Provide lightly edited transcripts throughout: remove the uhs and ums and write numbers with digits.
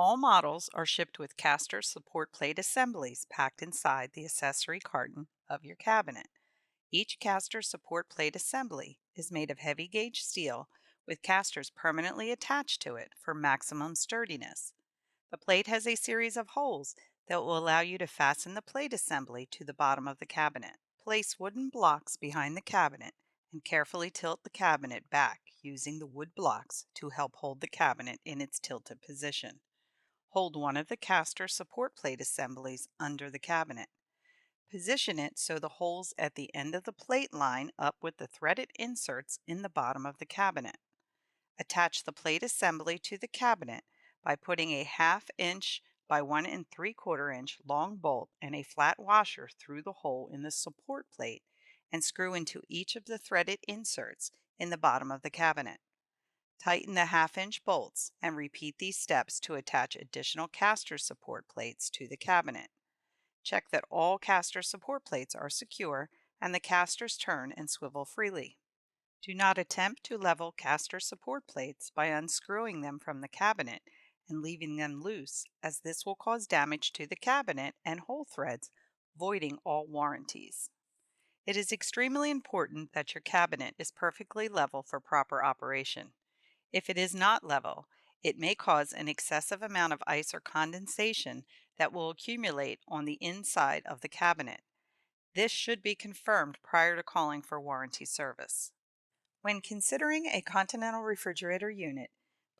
All models are shipped with caster support plate assemblies packed inside the accessory carton of your cabinet. Each caster support plate assembly is made of heavy gauge steel with casters permanently attached to it for maximum sturdiness. The plate has a series of holes that will allow you to fasten the plate assembly to the bottom of the cabinet. Place wooden blocks behind the cabinet and carefully tilt the cabinet back using the wood blocks to help hold the cabinet in its tilted position. Hold one of the caster support plate assemblies under the cabinet. Position it so the holes at the end of the plate line up with the threaded inserts in the bottom of the cabinet. Attach the plate assembly to the cabinet by putting a 1/2 inch by 1 3/4 inch long bolt and a flat washer through the hole in the support plate and screw into each of the threaded inserts in the bottom of the cabinet. Tighten the 1/2 inch bolts and repeat these steps to attach additional caster support plates to the cabinet. Check that all caster support plates are secure and the casters turn and swivel freely. Do not attempt to level caster support plates by unscrewing them from the cabinet and leaving them loose, as this will cause damage to the cabinet and hole threads, voiding all warranties. It is extremely important that your cabinet is perfectly level for proper operation. If it is not level, it may cause an excessive amount of ice or condensation that will accumulate on the inside of the cabinet. This should be confirmed prior to calling for warranty service. When considering a Continental refrigerator unit,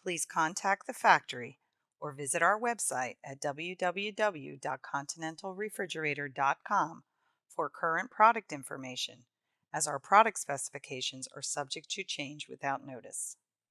please contact the factory or visit our website at www.continentalrefrigerator.com for current product information, as our product specifications are subject to change without notice.